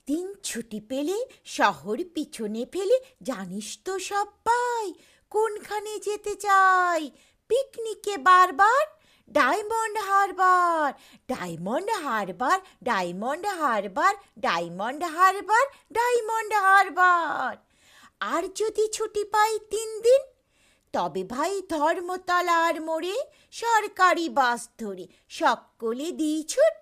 একদিন ছুটি পেলে শহর পিছনে ফেলে জানিস তো সব্বাই কোনখানে যেতে চাই পিকনিকে বারবার ডায়মন্ড হারবার। ডায়মন্ড হারবার, ডায়মন্ড হারবার, ডায়মন্ড হারবার, ডায়মন্ড হারবার। আর যদি ছুটি পাই 3 দিন, তবে ভাই ধর্মতলার মোড়ে সরকারি বাস ধরে সকলে দিই ছুট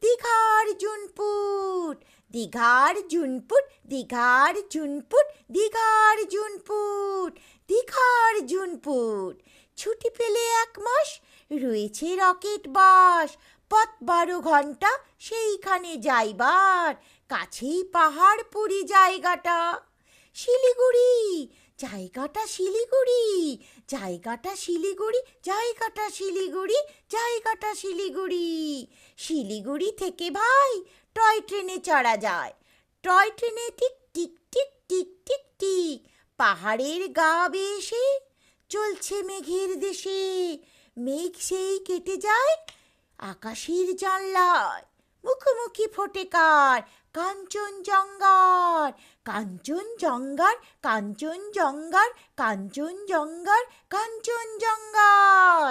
দীঘার জুনপুট। দীঘার জুনপুট, দীঘার জুনপুট, দীঘার জুনপুট, দীঘার জুনপুট। ছুটি পেলে 1 মাস রয়েছে রকেট বাস, পথ 12 ঘন্টা সেইখানে যাইবার। কাছেই পাহাড়পুরি জায়গাটা, শিলিগুড়ি জায়গাটা, শিলিগুড়ি জায়গাটা, শিলিগুড়ি জায়গাটা, শিলিগুড়ি জায়গাটা, শিলিগুড়ি। শিলিগুড়ি থেকে ভাই টয় ট্রেনে চড়া যায়। টয় ট্রেনে tick tick tick tick tick tick পাহাড়ের গা বেয়ে চলছে মেঘের দেশে। মেঘ সেই কেটে যায় আকাশের জানলায়, মুখোমুখি ফোটে কার কাঞ্চনজঙ্ঘার। কাঞ্চনজঙ্ঘার, কাঞ্চনজঙ্ঘার, কাঞ্চনজঙ্ঘার, কাঞ্চনজঙ্ঘার।